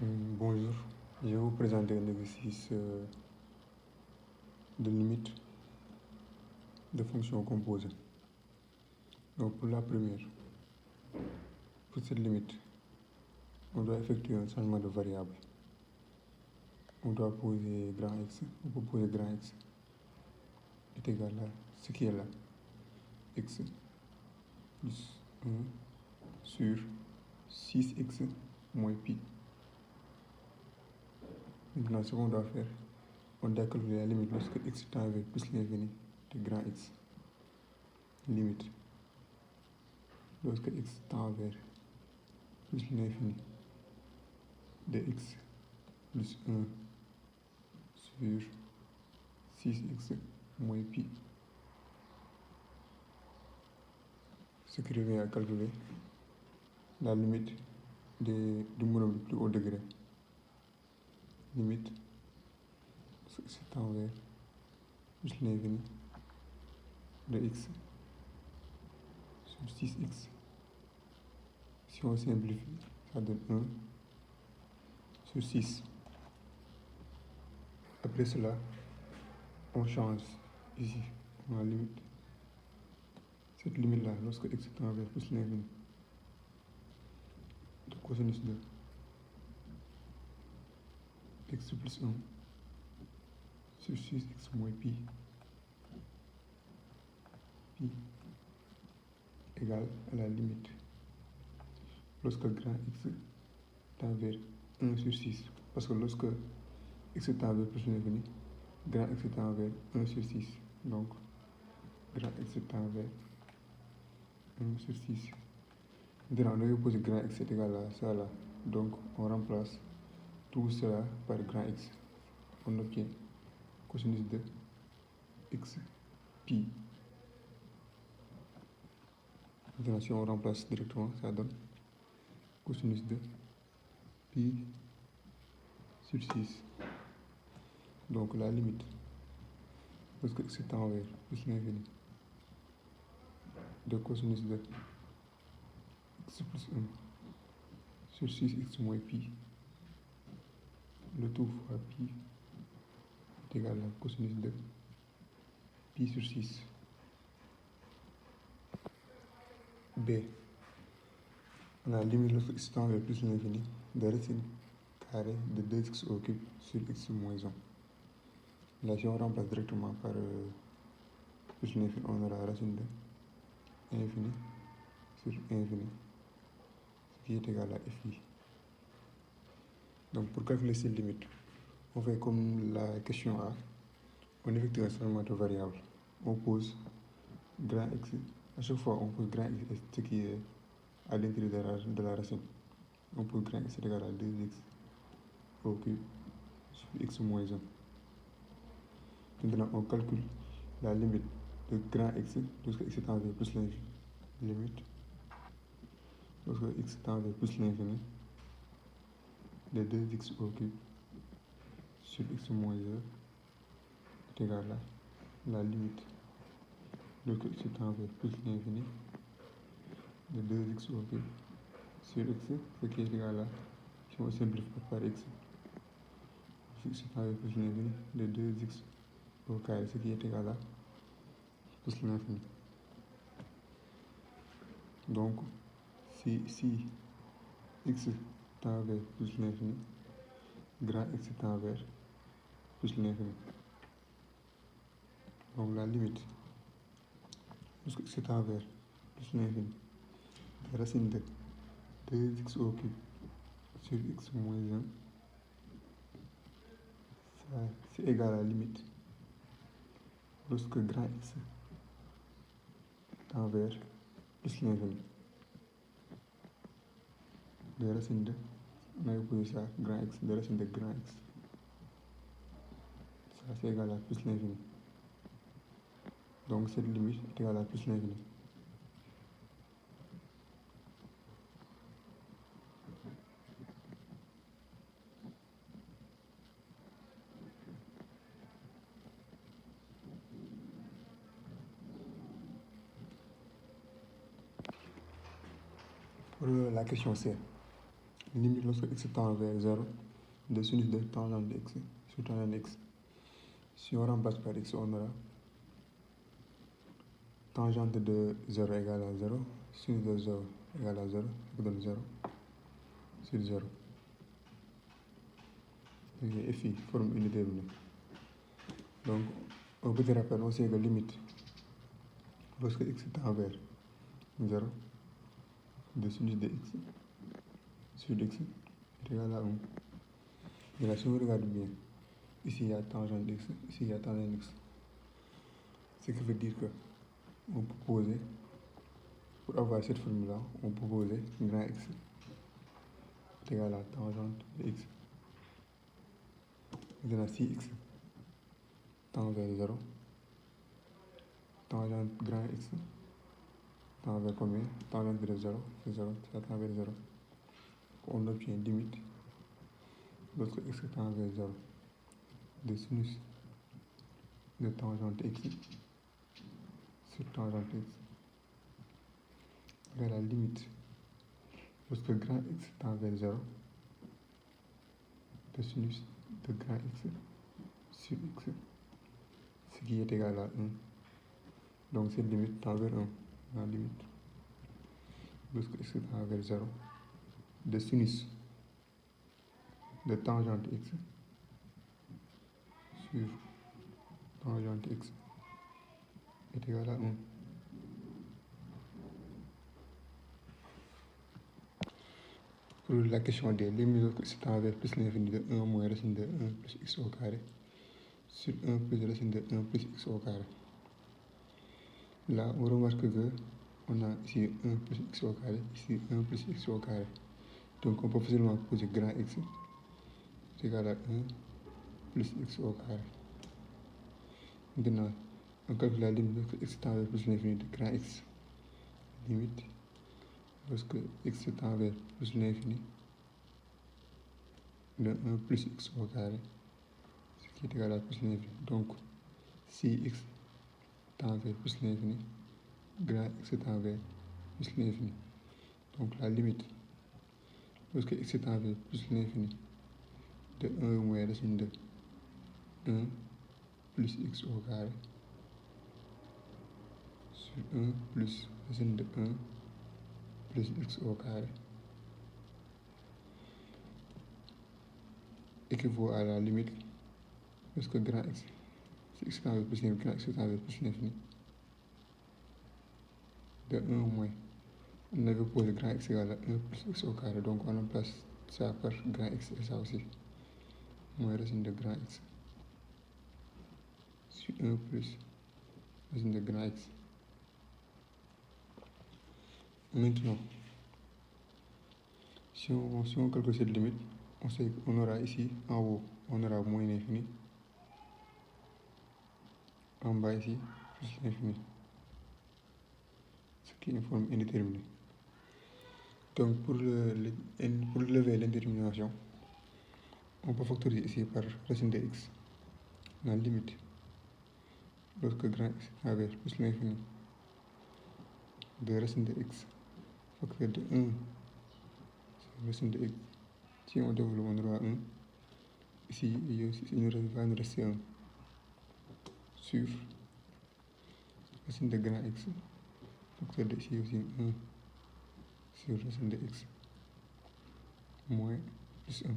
Bonjour, je vais vous présenter un exercice de limite de fonctions composées. Donc pour la première, pour cette limite, on doit effectuer un changement de variable. On doit poser grand X, on peut poser grand X est égal à ce qui est là, X plus 1 sur 6X moins pi. Maintenant, ce qu'on doit faire, on doit calculer la limite lorsque X tend vers plus l'infini de grand X. Limite lorsque X tend vers plus l'infini de X plus 1 sur 6X moins pi. Ce qui revient à calculer la limite du monome du plus haut degré. Limite X tend vers plus l'infini de X sur 6X. Si on simplifie, ça donne 1 sur 6. Après cela, on change ici la limite. Cette limite-là, lorsque X tend vers plus l'infini de cosinus de X plus 1 sur 6X moins pi égale à la limite lorsque grand X tend vers 1 sur 6. Parce que lorsque X tend vers plus l'infini, grand X tend vers 1 sur 6. Donc, grand X tend vers 1 sur 6. Maintenant, on va poser grand X est égal à ça là. Donc, on remplace tout cela par grand X. On obtient cosinus de X pi. Maintenant, si on remplace directement, ça donne cosinus de pi sur 6. Donc, la limite, lorsque X tend vers plus l'infini, de cosinus de X plus 1 sur 6X moins pi, le tout fois pi est égal à cosinus de pi sur 6. B. On a la limite lorsque X tend vers plus l'infini de racine carrée de 2x au cube sur x moins 1. Là, si on remplace directement par plus l'infini, on aura racine de infini sur infini, ce qui est égal à fi. Donc, pour calculer cette limite, on fait comme la question A. On effectue un changement de variable. On pose grand X. À chaque fois, on pose grand X, ce qui est à l'intérieur de la racine. On pose grand X est égal à 2x au cube sur x moins 1. Maintenant, on calcule la limite de grand X lorsque X tend vers plus l'infini. Limite lorsque X tend vers plus l'infini de 2x au cube sur x moins 1 est égal à la limite lorsque X tend vers plus l'infini de 2x au cube sur x, ce qui est égal à, si on simplifie par x, X tend vers plus l'infini de 2x au carré, ce qui est égal à plus l'infini. Donc, si x tend vers plus l'infini, grand X tend vers plus l'infini. Donc, la limite, lorsque X tend vers plus l'infini, la racine de 2x au cube sur x moins 1, c'est égal à la limite lorsque grand X tend vers plus l'infini. De racine de, on a posé ça, grand X, de racine de grand X. Ça, c'est égal à plus l'infini. Donc, cette limite est égale à plus l'infini. Pour la question C, Limite lorsque x tend vers 0 de sinus de tangente de x sur tangente de x. Si on remplace par x, on aura tangente de 0 égale à 0, sinus de 0 égale à 0, qui donne 0 sur 0. Et phi forme indéterminée. Donc, un petit rappel, on sait que limite lorsque x tend vers 0 de sinus de x sur x est égal à 1. Et là, si on regarde bien, ici il y a tangente x, ici il y a tangente x. Ce qui veut dire que on peut poser, pour avoir cette formule-là, on peut poser grand x est égal à tangente de x. Maintenant, si x tend vers 0, tangente grand x tend vers combien? Tangente de 0, c'est 0, ça tend vers 0. On obtient limite lorsque x tend vers 0 de sinus de tangente x sur tangente x vers la limite lorsque grand x tend vers 0 de sinus de grand x sur x, ce qui est égal à 1. Donc cette limite tend vers 1. La limite lorsque x tend vers 0 de sinus de tangente x sur tangente x est égal à 1. Pour la question des limites lorsque x tend vers plus l'infini de 1 moins racine de 1 plus x au carré sur 1 plus racine de 1 plus x au carré. Là, on remarque que on a ici 1 plus x au carré, ici 1 plus x au carré. Donc on peut facilement poser grand x est égal à 1 plus x au carré. Maintenant, on calcule la limite lorsque x tend vers plus l'infini de grand x. Limite lorsque x tend vers plus l'infini de 1 plus x au carré, ce qui est égal à plus l'infini. Donc, si x tend vers plus l'infini, grand x tend vers plus l'infini. Donc la limite lorsque x tend vers plus l'infini de 1 moins racine de 1 plus x au carré sur 1 plus racine de 1 plus x au carré équivaut à la limite lorsque grand x, si x tend vers plus l'infini, grand x tend vers plus l'infini de 1 moins. On avait posé grand x égale à 1 plus x au carré, donc on remplace ça par grand x et ça aussi, moins racine de grand x sur 1 plus racine de grand x. Maintenant, si on calcule cette limite, on sait qu'on aura ici en haut, on aura moins l'infini, en bas ici, plus l'infini, ce qui est une forme indéterminée. Donc pour lever l'indétermination, on peut factoriser ici par racine de x, la limite lorsque grand x tend vers plus l'infini de racine de x facteur de 1 sur racine de x. Si on développe, on aura 1. Ici, il va nous rester 1 sur racine de grand x facteur de ici aussi 1 sur racine de x moins plus 1.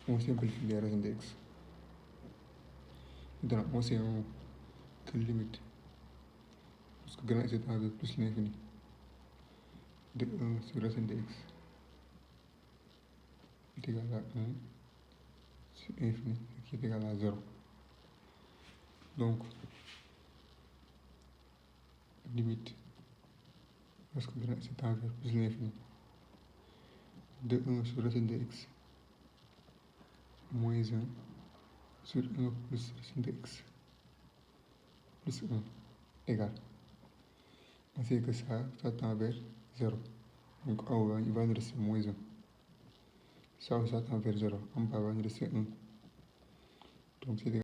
On simplifie les racines de x. Maintenant, on sait que limite lorsque grand x tend vers plus l'infini de 1 sur racine de x est égal à 1 sur infini, qui est égal à 0. Donc, limite lorsque grand x tend vers plus l'infini de 1 sur racine de x moins 1 sur 1 plus racine de x plus 1 égale. On sait que ça tend vers 0. Donc en haut, il va nous rester moins 1. Ça tend vers 0. En bas, il va nous rester 1. Donc c'est